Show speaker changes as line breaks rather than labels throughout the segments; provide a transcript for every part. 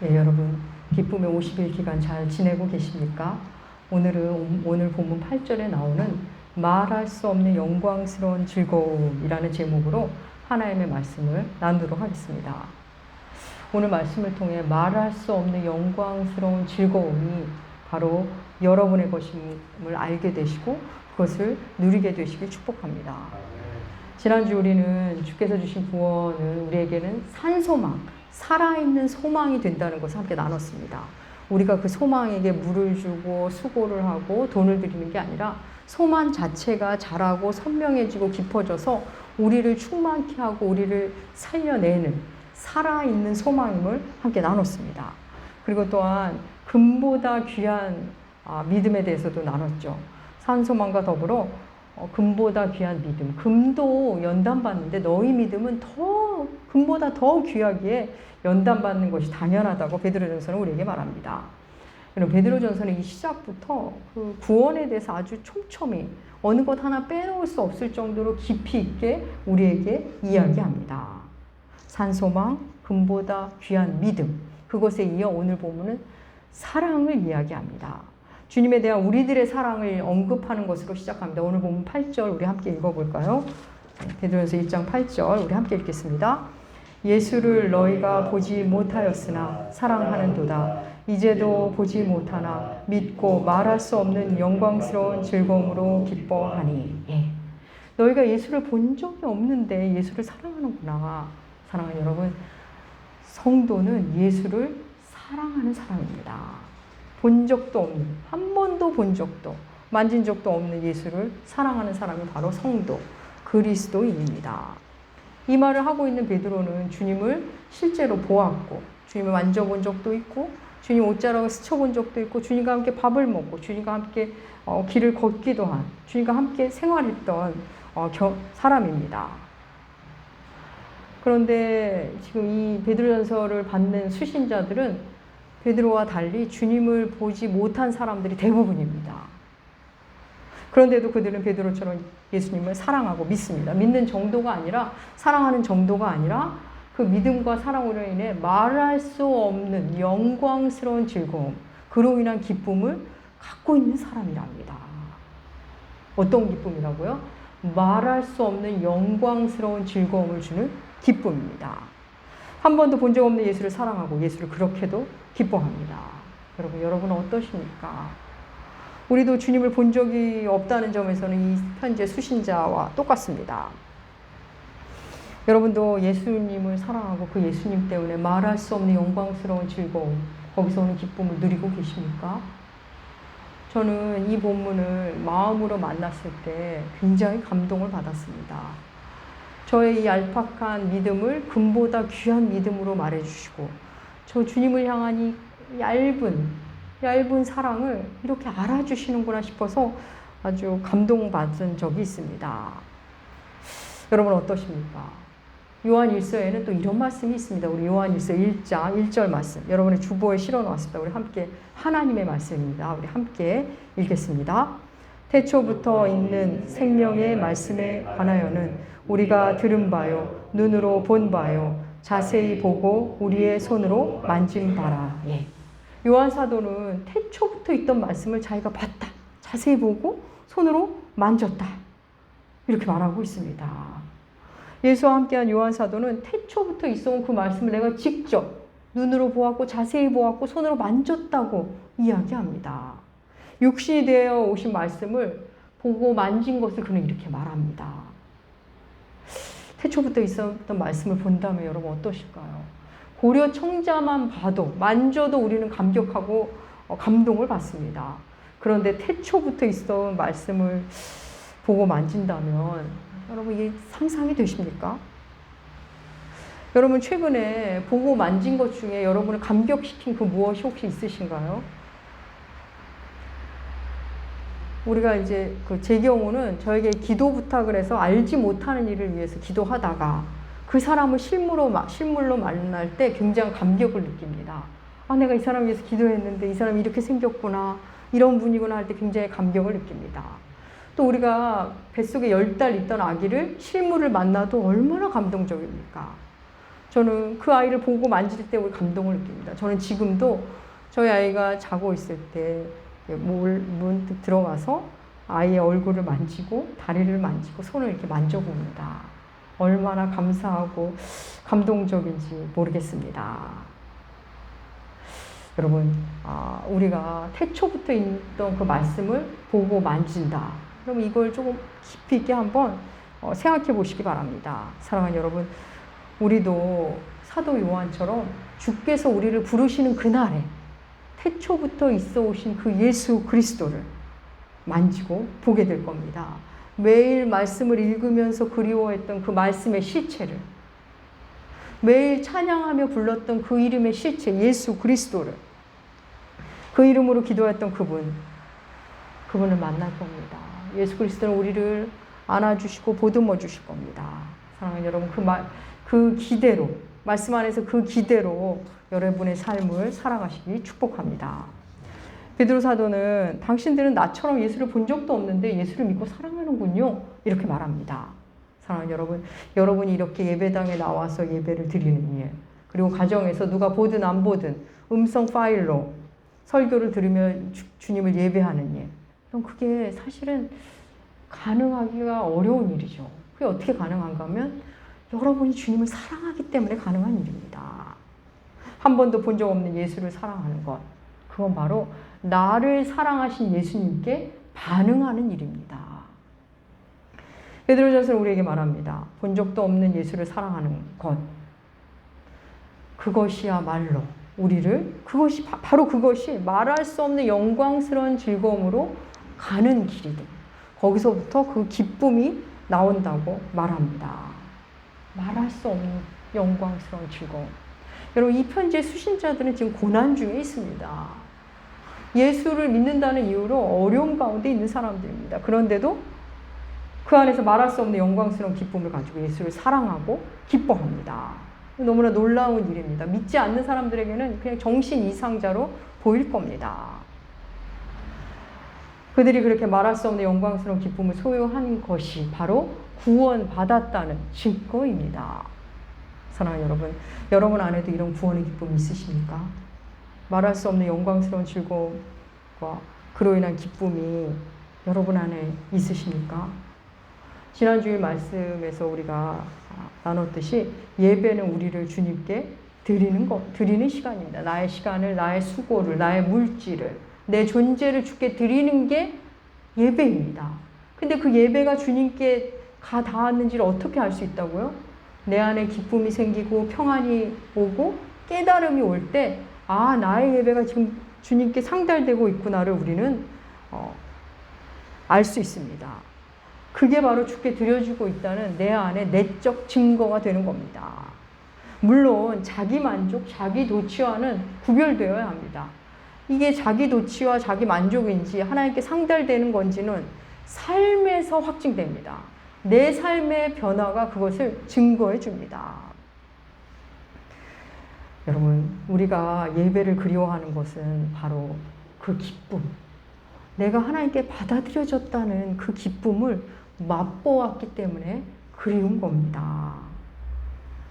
네, 여러분 기쁨의 50일 기간 잘 지내고 계십니까? 오늘 본문 8절에 나오는 말할 수 없는 영광스러운 즐거움이라는 제목으로 하나님의 말씀을 나누도록 하겠습니다. 오늘 말씀을 통해 말할 수 없는 영광스러운 즐거움이 바로 여러분의 것임을 알게 되시고 그것을 누리게 되시길 축복합니다. 지난주 우리는 주께서 주신 구원은 우리에게는 산소망, 살아있는 소망이 된다는 것을 함께 나눴습니다. 우리가 그 소망에게 물을 주고 수고를 하고 돈을 들이는 게 아니라 소망 자체가 자라고 선명해지고 깊어져서 우리를 충만케 하고 우리를 살려내는 살아있는 소망임을 함께 나눴습니다. 그리고 또한 금보다 귀한 믿음에 대해서도 나눴죠. 산소망과 더불어 금보다 귀한 믿음. 금도 연단받는데 너희 믿음은 금보다 더 귀하기에 연단받는 것이 당연하다고 베드로전서는 우리에게 말합니다. 그럼 베드로전서는 이 시작부터 그 구원에 대해서 아주 촘촘히 어느 것 하나 빼놓을 수 없을 정도로 깊이 있게 우리에게 이야기합니다. 산소망, 금보다 귀한 믿음. 그것에 이어 오늘 본문은 사랑을 이야기합니다. 주님에 대한 우리들의 사랑을 언급하는 것으로 시작합니다. 오늘 본문 8절 우리 함께 읽어볼까요? 베드로전서 1장 8절 우리 함께 읽겠습니다. 예수를 너희가 보지 못하였으나 사랑하는도다. 이제도 보지 못하나 믿고 말할 수 없는 영광스러운 즐거움으로 기뻐하니. 너희가 예수를 본 적이 없는데 예수를 사랑하는구나. 사랑하는 여러분, 성도는 예수를 사랑하는 사람입니다. 본 적도 없는, 한 번도 본 적도 만진 적도 없는 예수를 사랑하는 사람이 바로 성도, 그리스도인입니다. 이 말을 하고 있는 베드로는 주님을 실제로 보았고 주님을 만져본 적도 있고 주님 옷자락을 스쳐본 적도 있고 주님과 함께 밥을 먹고 주님과 함께 길을 걷기도 한 주님과 함께 생활했던 사람입니다. 그런데 지금 이 베드로전서를 받는 수신자들은 베드로와 달리 주님을 보지 못한 사람들이 대부분입니다. 그런데도 그들은 베드로처럼 예수님을 사랑하고 믿습니다. 믿는 정도가 아니라 사랑하는 정도가 아니라 그 믿음과 사랑으로 인해 말할 수 없는 영광스러운 즐거움, 그로 인한 기쁨을 갖고 있는 사람이랍니다. 어떤 기쁨이라고요? 말할 수 없는 영광스러운 즐거움을 주는 기쁨입니다. 한 번도 본 적 없는 예수를 사랑하고 예수를 그렇게도 기뻐합니다. 여러분은 어떠십니까? 우리도 주님을 본 적이 없다는 점에서는 이 편지의 수신자와 똑같습니다. 여러분도 예수님을 사랑하고 그 예수님 때문에 말할 수 없는 영광스러운 즐거움, 거기서 오는 기쁨을 누리고 계십니까? 저는 이 본문을 마음으로 만났을 때 굉장히 감동을 받았습니다. 저의 이 얄팍한 믿음을 금보다 귀한 믿음으로 말해주시고 저 주님을 향한 이 얇은 사랑을 이렇게 알아주시는구나 싶어서 아주 감동받은 적이 있습니다. 여러분 어떠십니까? 요한 1서에는 또 이런 말씀이 있습니다. 우리 요한 1서 1장 1절 말씀 여러분의 주보에 실어놓았습니다. 우리 함께 하나님의 말씀입니다. 우리 함께 읽겠습니다. 태초부터 있는 생명의 말씀에 관하여는 우리가 들은 바요 눈으로 본 바요 자세히 보고 우리의 손으로 만진 바라. 요한 사도는 태초부터 있던 말씀을 자기가 봤다. 자세히 보고 손으로 만졌다. 이렇게 말하고 있습니다. 예수와 함께한 요한 사도는 태초부터 있어온 그 말씀을 내가 직접 눈으로 보았고 자세히 보았고 손으로 만졌다고 이야기합니다. 육신이 되어 오신 말씀을 보고 만진 것을 그는 이렇게 말합니다. 태초부터 있었던 말씀을 본다면 여러분 어떠실까요? 고려 청자만 봐도 만져도 우리는 감격하고 감동을 받습니다. 그런데 태초부터 있었던 말씀을 보고 만진다면 여러분 이게 상상이 되십니까? 여러분 최근에 보고 만진 것 중에 여러분을 감격시킨 그 무엇이 혹시 있으신가요? 우리가 이제 제 경우는 저에게 기도 부탁을 해서 알지 못하는 일을 위해서 기도하다가 그 사람을 실물로 만날 때 굉장히 감격을 느낍니다. 내가 이 사람 위해서 기도했는데 이 사람이 이렇게 생겼구나, 이런 분이구나 할 때 굉장히 감격을 느낍니다. 또 우리가 뱃속에 10달 있던 아기를 실물을 만나도 얼마나 감동적입니까? 저는 그 아이를 보고 만질 때 우리 감동을 느낍니다. 저는 지금도 저희 아이가 자고 있을 때 문득 들어가서 아이의 얼굴을 만지고 다리를 만지고 손을 이렇게 만져봅니다. 얼마나 감사하고 감동적인지 모르겠습니다. 여러분, 우리가 태초부터 있던 그 말씀을 보고 만진다. 그럼 이걸 조금 깊이 있게 한번 생각해 보시기 바랍니다. 사랑하는 여러분, 우리도 사도 요한처럼 주께서 우리를 부르시는 그날에 태초부터 있어 오신 그 예수 그리스도를 만지고 보게 될 겁니다. 매일 말씀을 읽으면서 그리워했던 그 말씀의 실체를, 매일 찬양하며 불렀던 그 이름의 실체 예수 그리스도를, 그 이름으로 기도했던 그분을 만날 겁니다. 예수 그리스도는 우리를 안아주시고 보듬어 주실 겁니다. 사랑하는 여러분, 그 기대로, 말씀 안에서 그 기대로 여러분의 삶을 살아가시기 축복합니다. 베드로 사도는 당신들은 나처럼 예수를 본 적도 없는데 예수를 믿고 사랑하는군요. 이렇게 말합니다. 사랑하는 여러분, 여러분이 이렇게 예배당에 나와서 예배를 드리는 일, 그리고 가정에서 누가 보든 안 보든 음성 파일로 설교를 들으며 주님을 예배하는 일, 그럼 그게 사실은 가능하기가 어려운 일이죠. 그게 어떻게 가능한가 하면 여러분이 주님을 사랑하기 때문에 가능한 일입니다. 한 번도 본 적 없는 예수를 사랑하는 것, 그건 바로 나를 사랑하신 예수님께 반응하는 일입니다. 베드로전서는 우리에게 말합니다. 본 적도 없는 예수를 사랑하는 것, 그것이야말로 바로 그것이 말할 수 없는 영광스러운 즐거움으로 가는 길이다. 거기서부터 그 기쁨이 나온다고 말합니다. 말할 수 없는 영광스러운 즐거움. 여러분, 이 편지의 수신자들은 지금 고난 중에 있습니다. 예수를 믿는다는 이유로 어려움 가운데 있는 사람들입니다. 그런데도 그 안에서 말할 수 없는 영광스러운 기쁨을 가지고 예수를 사랑하고 기뻐합니다. 너무나 놀라운 일입니다. 믿지 않는 사람들에게는 그냥 정신 이상자로 보일 겁니다. 그들이 그렇게 말할 수 없는 영광스러운 기쁨을 소유한 것이 바로 구원받았다는 증거입니다. 사랑하는 여러분, 여러분 안에도 이런 구원의 기쁨이 있으십니까? 말할 수 없는 영광스러운 즐거움과 그로 인한 기쁨이 여러분 안에 있으십니까? 지난 주일 말씀에서 우리가 나눴듯이 예배는 우리를 주님께 드리는 시간입니다. 나의 시간을, 나의 수고를, 나의 물질을, 내 존재를 주께 드리는 게 예배입니다. 근데 그 예배가 주님께 닿았는지를 어떻게 알 수 있다고요? 내 안에 기쁨이 생기고 평안이 오고 깨달음이 올 때, 나의 예배가 지금 주님께 상달되고 있구나를 우리는 알 수 있습니다. 그게 바로 주께 드려주고 있다는 내 안에 내적 증거가 되는 겁니다. 물론 자기 만족, 자기 도취와는 구별되어야 합니다. 이게 자기 도취와 자기 만족인지 하나님께 상달되는 건지는 삶에서 확증됩니다. 내 삶의 변화가 그것을 증거해 줍니다. 여러분, 우리가 예배를 그리워하는 것은 바로 그 기쁨, 내가 하나님께 받아들여졌다는 그 기쁨을 맛보았기 때문에 그리운 겁니다.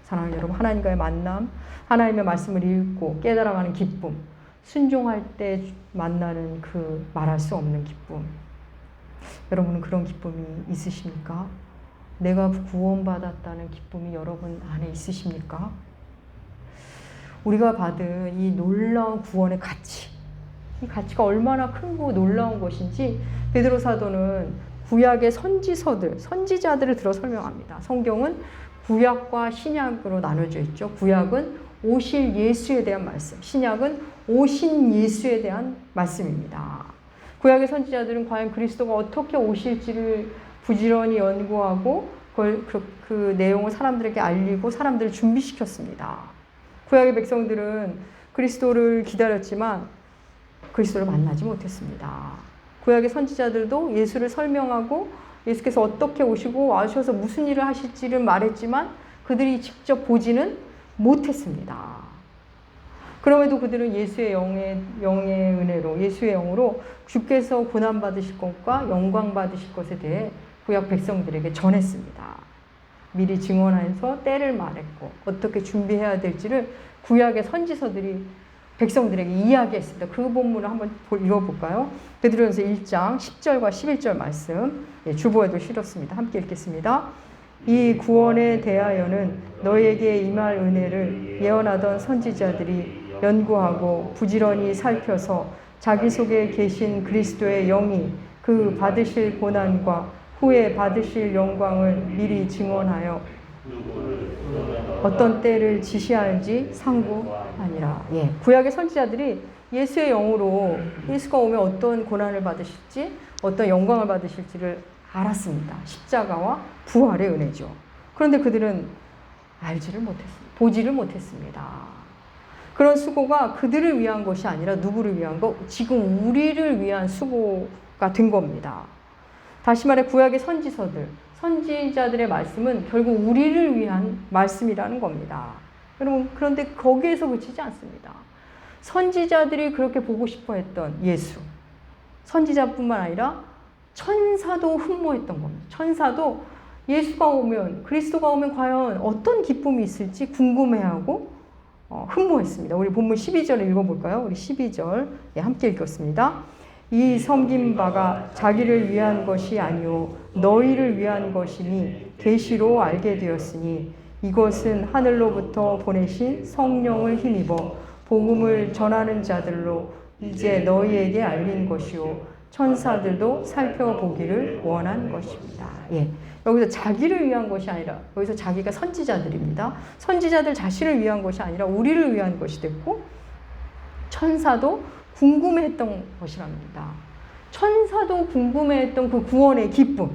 사랑하는 여러분, 하나님과의 만남, 하나님의 말씀을 읽고 깨달아가는 기쁨, 순종할 때 만나는 그 말할 수 없는 기쁨, 여러분은 그런 기쁨이 있으십니까? 내가 구원받았다는 기쁨이 여러분 안에 있으십니까? 우리가 받은 이 놀라운 구원의 가치, 이 가치가 얼마나 크고 놀라운 것인지 베드로 사도는 구약의 선지자들을 들어 설명합니다. 성경은 구약과 신약으로 나눠져 있죠. 구약은 오실 예수에 대한 말씀, 신약은 오신 예수에 대한 말씀입니다. 구약의 선지자들은 과연 그리스도가 어떻게 오실지를 부지런히 연구하고 그 내용을 사람들에게 알리고 사람들을 준비시켰습니다. 구약의 백성들은 그리스도를 기다렸지만 그리스도를 만나지 못했습니다. 구약의 선지자들도 예수를 설명하고 예수께서 어떻게 오시고 와셔서 무슨 일을 하실지를 말했지만 그들이 직접 보지는 못했습니다. 그럼에도 그들은 예수의 영의 은혜로, 예수의 영으로 주께서 고난받으실 것과 영광받으실 것에 대해 구약 백성들에게 전했습니다. 미리 증언해서 때를 말했고 어떻게 준비해야 될지를 구약의 선지서들이 백성들에게 이야기했습니다. 그 본문을 한번 읽어볼까요? 베드로전서 1장 10절과 11절 말씀, 주보에도 실었습니다. 함께 읽겠습니다. 이 구원에 대하여는 너에게 임할 은혜를 예언하던 선지자들이 연구하고 부지런히 살펴서 자기 속에 계신 그리스도의 영이 그 받으실 고난과 후에 받으실 영광을 미리 증언하여 어떤 때를 지시할지 상고하니라. 구약의 선지자들이 예수의 영으로 예수가 오면 어떤 고난을 받으실지 어떤 영광을 받으실지를 알았습니다. 십자가와 부활의 은혜죠. 그런데 그들은 알지를 못했습니다. 보지를 못했습니다. 그런 수고가 그들을 위한 것이 아니라 누구를 위한 거? 지금 우리를 위한 수고가 된 겁니다. 다시 말해 구약의 선지서들, 선지자들의 말씀은 결국 우리를 위한 말씀이라는 겁니다. 여러분, 그런데 거기에서 그치지 않습니다. 선지자들이 그렇게 보고 싶어 했던 예수, 선지자뿐만 아니라 천사도 흠모했던 겁니다. 천사도 예수가 오면, 그리스도가 오면 과연 어떤 기쁨이 있을지 궁금해하고 흠모했습니다. 우리 본문 12절을 읽어볼까요? 우리 12절 함께 읽겠습니다. 이 섬긴 바가 자기를 위한 것이 아니오 너희를 위한 것이니 계시로 알게 되었으니 이것은 하늘로부터 보내신 성령을 힘입어 복음을 전하는 자들로 이제 너희에게 알린 것이요 천사들도 살펴보기를 원한 것입니다. 여기서 자기를 위한 것이 아니라 여기서 자기가 선지자들입니다. 선지자들 자신을 위한 것이 아니라 우리를 위한 것이 됐고 천사도 궁금해했던 것이랍니다. 천사도 궁금해했던 그 구원의 기쁨,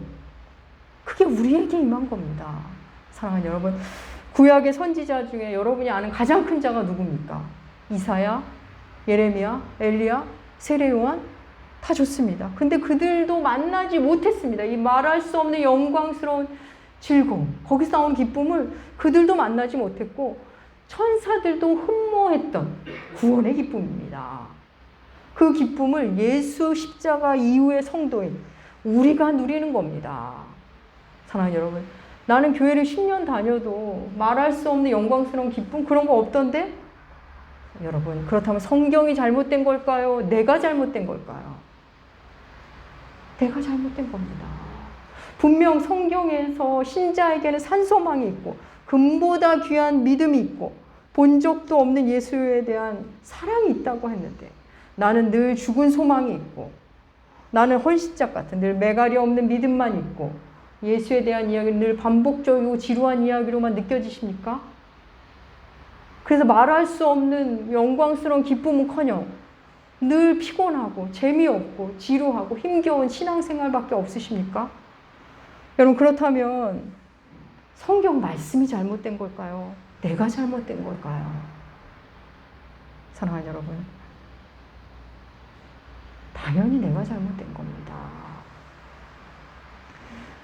그게 우리에게 임한 겁니다. 사랑하는 여러분, 구약의 선지자 중에 여러분이 아는 가장 큰 자가 누굽니까? 이사야, 예레미야, 엘리야, 세례 요한 다 좋습니다. 근데 그들도 만나지 못했습니다. 이 말할 수 없는 영광스러운 즐거움, 거기서 나온 기쁨을 그들도 만나지 못했고 천사들도 흠모했던 구원의 기쁨입니다. 그 기쁨을 예수 십자가 이후의 성도인 우리가 누리는 겁니다. 사랑하는 여러분, 나는 교회를 10년 다녀도 말할 수 없는 영광스러운 기쁨 그런 거 없던데? 여러분, 그렇다면 성경이 잘못된 걸까요? 내가 잘못된 걸까요? 내가 잘못된 겁니다. 분명 성경에서 신자에게는 산소망이 있고 금보다 귀한 믿음이 있고 본 적도 없는 예수에 대한 사랑이 있다고 했는데 나는 늘 죽은 소망이 있고 나는 헌신짝 같은 늘 매갈이 없는 믿음만 있고 예수에 대한 이야기는 늘 반복적이고 지루한 이야기로만 느껴지십니까? 그래서 말할 수 없는 영광스러운 기쁨은커녕 늘 피곤하고 재미없고 지루하고 힘겨운 신앙생활밖에 없으십니까? 여러분, 그렇다면 성경 말씀이 잘못된 걸까요? 내가 잘못된 걸까요? 사랑하는 여러분, 당연히 내가 잘못된 겁니다.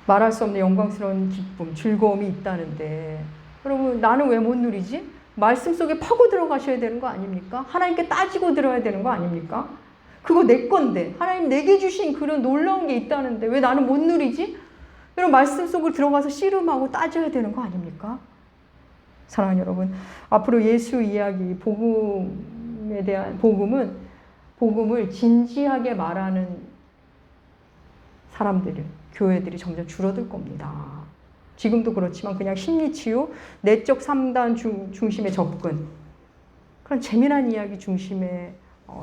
말할 수 없는 영광스러운 기쁨, 즐거움이 있다는데 여러분, 나는 왜 못 누리지? 말씀 속에 파고 들어가셔야 되는 거 아닙니까? 하나님께 따지고 들어야 되는 거 아닙니까? 그거 내 건데 하나님 내게 주신 그런 놀라운 게 있다는데 왜 나는 못 누리지? 여러분, 말씀 속으로 들어가서 씨름하고 따져야 되는 거 아닙니까? 사랑하는 여러분, 앞으로 예수 이야기, 복음에 대한 복음을 진지하게 말하는 사람들이, 교회들이 점점 줄어들 겁니다. 지금도 그렇지만 그냥 심리치유, 내적 상담 중심의 접근, 그런 재미난 이야기 중심의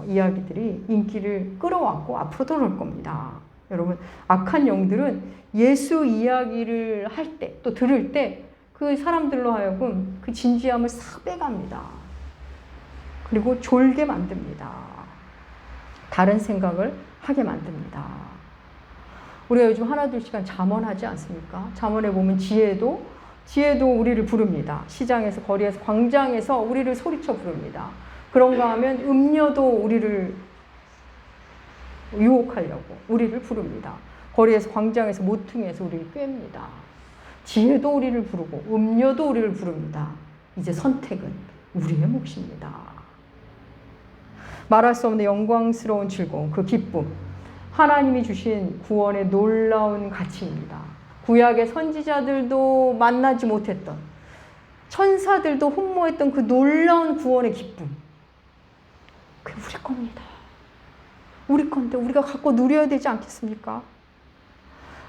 이야기들이 인기를 끌어왔고 앞으로도 그럴 겁니다. 여러분, 악한 영들은 예수 이야기를 할 때, 또 들을 때 그 사람들로 하여금 그 진지함을 싹 빼갑니다. 그리고 졸게 만듭니다. 다른 생각을 하게 만듭니다. 우리가 요즘 하나둘 시간 잠언하지 않습니까? 잠언에 보면 지혜도 우리를 부릅니다. 시장에서, 거리에서, 광장에서 우리를 소리쳐 부릅니다. 그런가 하면 음녀도 우리를 유혹하려고 우리를 부릅니다. 거리에서, 광장에서, 모퉁이에서 우리를 꿰입니다. 지혜도 우리를 부르고 음녀도 우리를 부릅니다. 이제 선택은 우리의 몫입니다. 말할 수 없는 영광스러운 즐거움, 그 기쁨, 하나님이 주신 구원의 놀라운 가치입니다. 구약의 선지자들도 만나지 못했던, 천사들도 흠모했던 그 놀라운 구원의 기쁨. 그게 우리 겁니다. 우리 건데 우리가 갖고 누려야 되지 않겠습니까?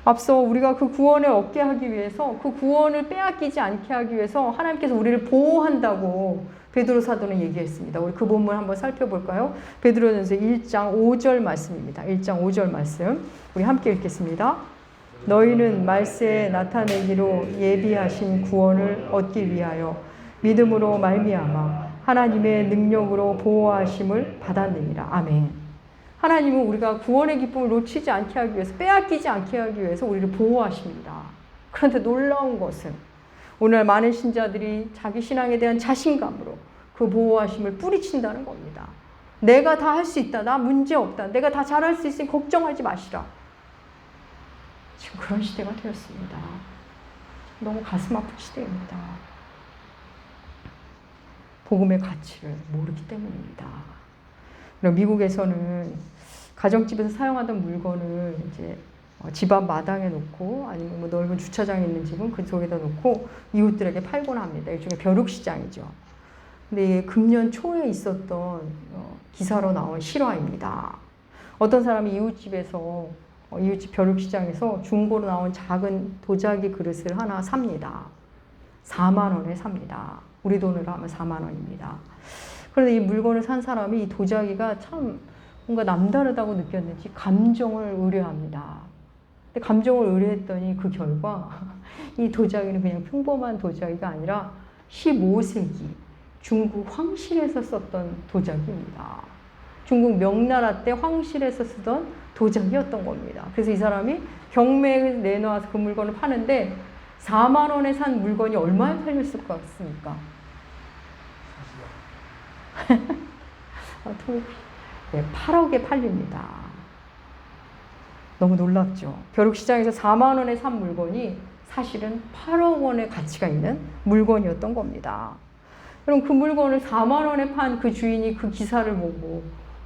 앞서 우리가 그 구원을 얻게 하기 위해서, 그 구원을 빼앗기지 않게 하기 위해서 하나님께서 우리를 보호한다고 베드로 사도는 얘기했습니다. 우리 그 본문 한번 살펴볼까요? 베드로전서 1장 5절 말씀입니다. 1장 5절 말씀 우리 함께 읽겠습니다. 너희는 말세에 나타내기로 예비하신 구원을 얻기 위하여 믿음으로 말미암아 하나님의 능력으로 보호하심을 받았느니라. 아멘. 하나님은 우리가 구원의 기쁨을 놓치지 않게 하기 위해서, 빼앗기지 않게 하기 위해서 우리를 보호하십니다. 그런데 놀라운 것은 오늘 많은 신자들이 자기 신앙에 대한 자신감으로 그 보호하심을 뿌리친다는 겁니다. 내가 다 할 수 있다. 나 문제 없다. 내가 다 잘할 수 있으니 걱정하지 마시라. 지금 그런 시대가 되었습니다. 너무 가슴 아픈 시대입니다. 복음의 가치를 모르기 때문입니다. 그럼 미국에서는 가정집에서 사용하던 물건을 이제 집 앞 마당에 놓고, 아니면 뭐 넓은 주차장에 있는 집은 그 속에다 놓고 이웃들에게 팔곤 합니다. 일종의 벼룩시장이죠. 근데 이게 금년 초에 있었던 기사로 나온 실화입니다. 어떤 사람이 이웃집에서 이웃집 벼룩시장에서 중고로 나온 작은 도자기 그릇을 하나 삽니다. 4만 원에 삽니다. 우리 돈으로 하면 4만 원입니다. 그런데 이 물건을 산 사람이 이 도자기가 참 뭔가 남다르다고 느꼈는지 감정을 의뢰합니다. 근데 감정을 의뢰했더니 그 결과 이 도자기는 그냥 평범한 도자기가 아니라 15세기 중국 황실에서 썼던 도자기입니다. 중국 명나라 때 황실에서 쓰던 도자기였던 겁니다. 그래서 이 사람이 경매에 내놓아서 그 물건을 파는데 4만 원에 산 물건이 얼마에 팔렸을 것 같습니까? 네, 8억에 팔립니다. 너무 놀랍죠? 벼룩시장에서 4만 원에 산 물건이 사실은 8억 원의 가치가 있는 물건이었던 겁니다. 그럼 그 물건을 4만 원에 판 그 주인이 그 기사를 보고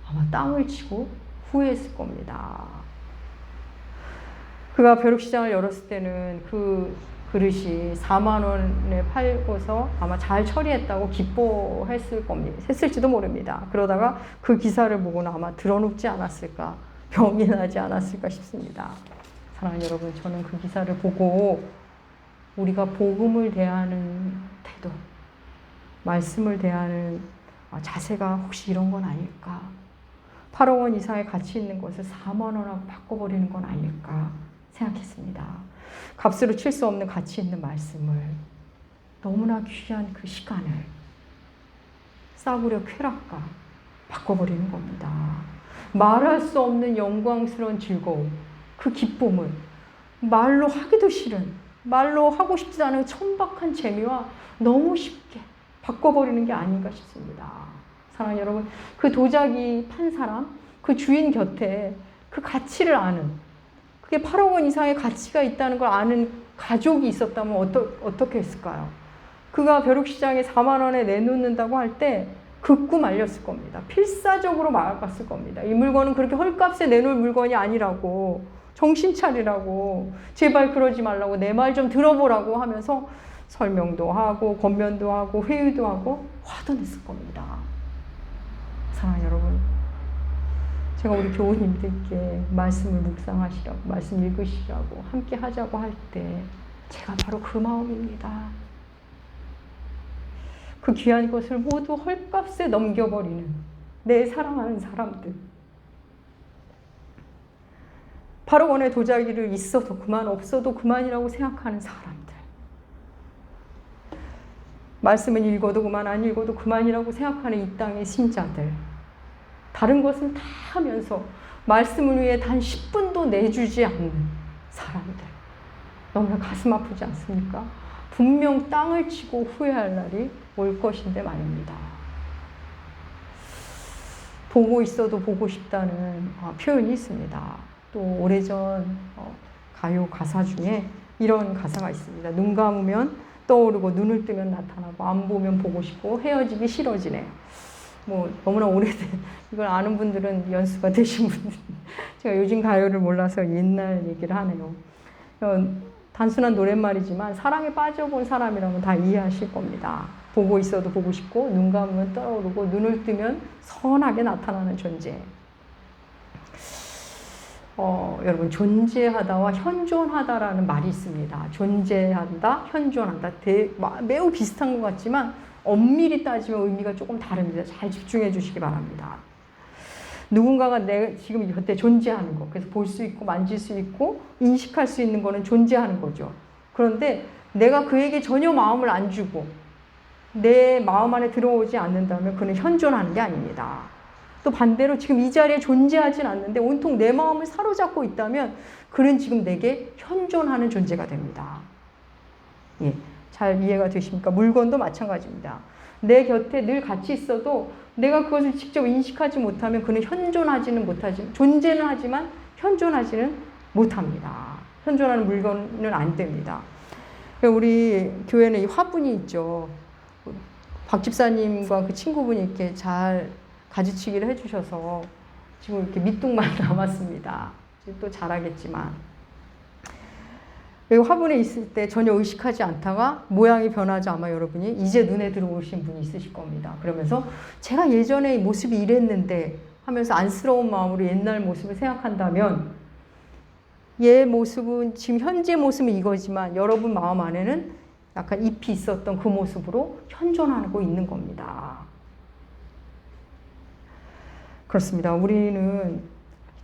아마 땅을 치고 후회했을 겁니다. 그가 벼룩시장을 열었을 때는 그 그릇이 4만 원에 팔고서 아마 잘 처리했다고 기뻐했을 겁니다. 했을지도 모릅니다. 그러다가 그 기사를 보고는 아마 드러눕지 않았을까, 병이 나지 않았을까 싶습니다. 사랑하는 여러분, 저는 그 기사를 보고 우리가 복음을 대하는 태도, 말씀을 대하는 자세가 혹시 이런 건 아닐까? 8억 원 이상의 가치 있는 것을 4만 원하고 바꿔버리는 건 아닐까 생각했습니다. 값으로 칠 수 없는 가치 있는 말씀을, 너무나 귀한 그 시간을 싸구려 쾌락과 바꿔버리는 겁니다. 말할 수 없는 영광스러운 즐거움, 그 기쁨을 말로 하기도 싫은, 말로 하고 싶지 않은 천박한 재미와 너무 쉽게 바꿔버리는 게 아닌가 싶습니다. 사랑하는 여러분, 그 도자기 판 사람, 그 주인 곁에 그 가치를 아는, 그게 8억 원 이상의 가치가 있다는 걸 아는 가족이 있었다면 어떻게 했을까요? 그가 벼룩시장에 4만 원에 내놓는다고 할 때 극구 말렸을 겁니다. 필사적으로 막았을 겁니다. 이 물건은 그렇게 헐값에 내놓을 물건이 아니라고, 정신 차리라고, 제발 그러지 말라고, 내 말 좀 들어보라고 하면서 설명도 하고 권면도 하고 회의도 하고 화도 냈을 겁니다. 사랑하는 여러분, 제가 우리 교우님들께 말씀을 묵상하시라고, 말씀 읽으시라고, 함께 하자고 할 때 제가 바로 그 마음입니다. 그 귀한 것을 모두 헐값에 넘겨버리는 내 사랑하는 사람들, 8억 원의 도자기를 있어도 그만, 없어도 그만이라고 생각하는 사람들, 말씀은 읽어도 그만, 안 읽어도 그만이라고 생각하는 이 땅의 신자들, 다른 것은 다 하면서 말씀을 위해 단 10분도 내주지 않는 사람들, 너무나 가슴 아프지 않습니까? 분명 땅을 치고 후회할 날이 올 것인데 말입니다. 보고 있어도 보고 싶다는 표현이 있습니다. 또 오래전 가요 가사 중에 이런 가사가 있습니다. 눈 감으면 떠오르고 눈을 뜨면 나타나고 안 보면 보고 싶고 헤어지기 싫어지네. 뭐 너무나 오래된, 이걸 아는 분들은 연수가 되신 분들, 제가 요즘 가요를 몰라서 옛날 얘기를 하네요. 단순한 노랫말이지만 사랑에 빠져본 사람이라면 다 이해하실 겁니다. 보고 있어도 보고 싶고 눈 감으면 떠오르고 눈을 뜨면 선하게 나타나는 존재. 여러분 존재하다와 현존하다라는 말이 있습니다. 존재한다, 현존한다. 매우 비슷한 것 같지만 엄밀히 따지면 의미가 조금 다릅니다. 잘 집중해 주시기 바랍니다. 누군가가 내가 지금 곁에 존재하는 거, 그래서 볼 수 있고 만질 수 있고 인식할 수 있는 거는 존재하는 거죠. 그런데 내가 그에게 전혀 마음을 안 주고 내 마음 안에 들어오지 않는다면 그는 현존하는 게 아닙니다. 또 반대로 지금 이 자리에 존재하진 않는데 온통 내 마음을 사로잡고 있다면 그는 지금 내게 현존하는 존재가 됩니다. 예, 잘 이해가 되십니까? 물건도 마찬가지입니다. 내 곁에 늘 같이 있어도 내가 그것을 직접 인식하지 못하면 그는 현존하지는 못하지, 존재는 하지만 현존하지는 못합니다. 현존하는 물건은 안 됩니다. 우리 교회는 이 화분이 있죠. 박 집사님과 그 친구분이 이렇게 잘 가지치기를 해주셔서 지금 이렇게 밑둥만 남았습니다. 또 잘하겠지만. 화분에 있을 때 전혀 의식하지 않다가 모양이 변하자 아마 여러분이 이제 눈에 들어오신 분이 있으실 겁니다. 그러면서 제가 예전에 이 모습이 이랬는데 하면서 안쓰러운 마음으로 옛날 모습을 생각한다면 얘 모습은 지금 현재 모습은 이거지만 여러분 마음 안에는 약간 잎이 있었던 그 모습으로 현존하고 있는 겁니다. 그렇습니다. 우리는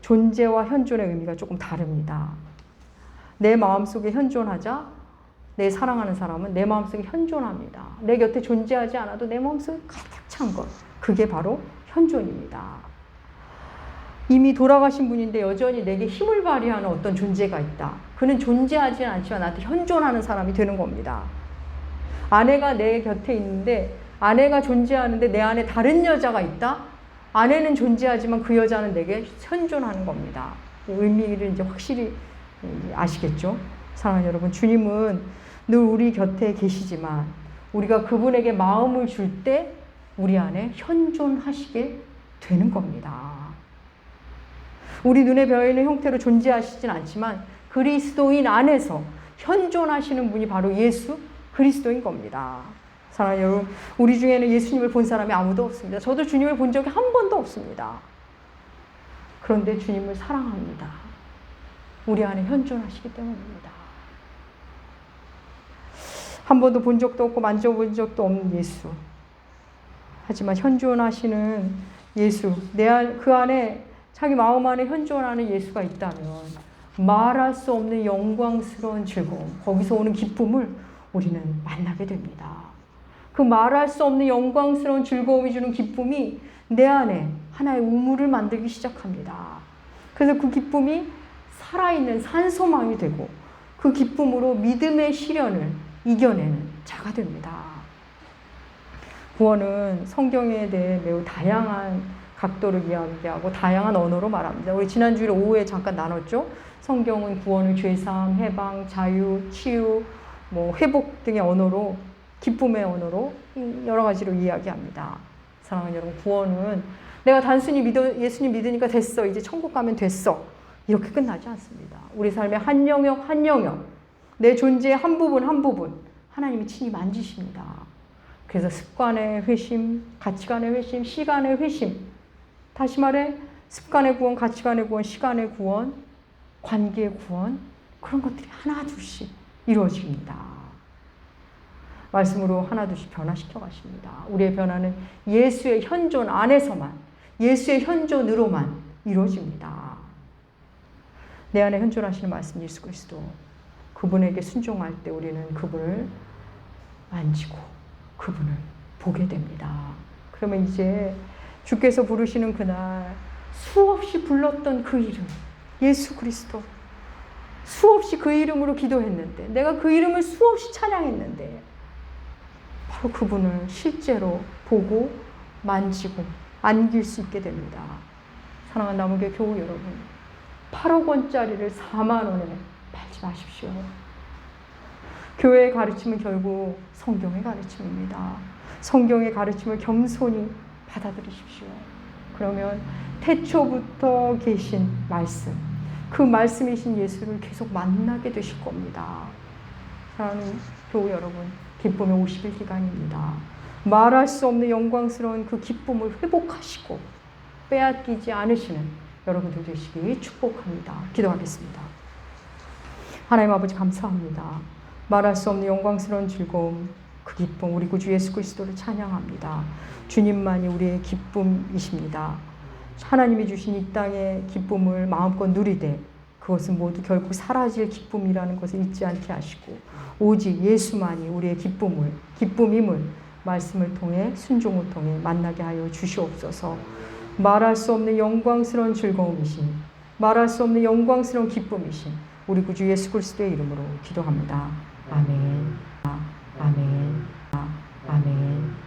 존재와 현존의 의미가 조금 다릅니다. 내 마음속에 현존하자 내 사랑하는 사람은 내 마음속에 현존합니다. 내 곁에 존재하지 않아도 내 마음속에 가득 찬 것, 그게 바로 현존입니다. 이미 돌아가신 분인데 여전히 내게 힘을 발휘하는 어떤 존재가 있다. 그는 존재하지 않지만 나한테 현존하는 사람이 되는 겁니다. 아내가 내 곁에 있는데 아내가 존재하는데 내 안에 다른 여자가 있다. 아내는 존재하지만 그 여자는 내게 현존하는 겁니다. 의미를 이제 확실히 아시겠죠? 사랑하는 여러분, 주님은 늘 우리 곁에 계시지만 우리가 그분에게 마음을 줄 때 우리 안에 현존하시게 되는 겁니다. 우리 눈에 배어있는 형태로 존재하시진 않지만 그리스도인 안에서 현존하시는 분이 바로 예수 그리스도인 겁니다. 사랑하는 여러분, 우리 중에는 예수님을 본 사람이 아무도 없습니다. 저도 주님을 본 적이 한 번도 없습니다. 그런데 주님을 사랑합니다. 우리 안에 현존하시기 때문입니다. 한 번도 본 적도 없고 만져본 적도 없는 예수. 하지만 현존하시는 예수, 그 안에 자기 마음 안에 현존하는 예수가 있다면 말할 수 없는 영광스러운 즐거움, 거기서 오는 기쁨을 우리는 만나게 됩니다. 그 말할 수 없는 영광스러운 즐거움이 주는 기쁨이 내 안에 하나의 우물을 만들기 시작합니다. 그래서 그 기쁨이 살아있는 산소망이 되고 그 기쁨으로 믿음의 시련을 이겨내는 자가 됩니다. 구원은 성경에 대해 매우 다양한 각도를 이야기하고 다양한 언어로 말합니다. 우리 지난주에 오후에 잠깐 나눴죠. 성경은 구원을 죄사함, 해방, 자유, 치유, 회복 등의 언어로, 기쁨의 언어로 여러 가지로 이야기합니다. 사랑하는 여러분, 구원은 내가 단순히 예수님 믿으니까 됐어, 이제 천국 가면 됐어, 이렇게 끝나지 않습니다. 우리 삶의 한 영역 한 영역, 내 존재의 한 부분 한 부분 하나님이 친히 만지십니다. 그래서 습관의 회심, 가치관의 회심, 시간의 회심, 다시 말해 습관의 구원, 가치관의 구원, 시간의 구원, 관계의 구원, 그런 것들이 하나둘씩 이루어집니다. 말씀으로 하나둘씩 변화시켜 가십니다. 우리의 변화는 예수의 현존 안에서만, 예수의 현존으로만 이루어집니다. 내 안에 현존하시는 말씀 예수 그리스도, 그분에게 순종할 때 우리는 그분을 만지고 그분을 보게 됩니다. 그러면 이제 주께서 부르시는 그날 수없이 불렀던 그 이름, 예수 그리스도, 수없이 그 이름으로 기도했는데, 내가 그 이름을 수없이 찬양했는데 바로 그분을 실제로 보고 만지고 안길 수 있게 됩니다. 사랑하는 남은교회 교우 여러분, 8억 원짜리를 4만 원에 팔지 마십시오. 교회의 가르침은 결국 성경의 가르침입니다. 성경의 가르침을 겸손히 받아들이십시오. 그러면 태초부터 계신 말씀, 그 말씀이신 예수를 계속 만나게 되실 겁니다. 사랑하는 교우 여러분, 기쁨의 50일 기간입니다. 말할 수 없는 영광스러운 그 기쁨을 회복하시고 빼앗기지 않으시는 여러분들 되시기 축복합니다. 기도하겠습니다. 하나님 아버지 감사합니다. 말할 수 없는 영광스러운 즐거움, 그 기쁨, 우리 구주 예수 그리스도를 찬양합니다. 주님만이 우리의 기쁨이십니다. 하나님이 주신 이 땅의 기쁨을 마음껏 누리되 그것은 모두 결국 사라질 기쁨이라는 것을 잊지 않게 하시고 오직 예수만이 우리의 기쁨임을 말씀을 통해 순종을 통해 만나게 하여 주시옵소서. 말할 수 없는 영광스러운 즐거움이신, 말할 수 없는 영광스러운 기쁨이신 우리 구주 예수 그리스도의 이름으로 기도합니다. 아멘. 아멘. 아멘.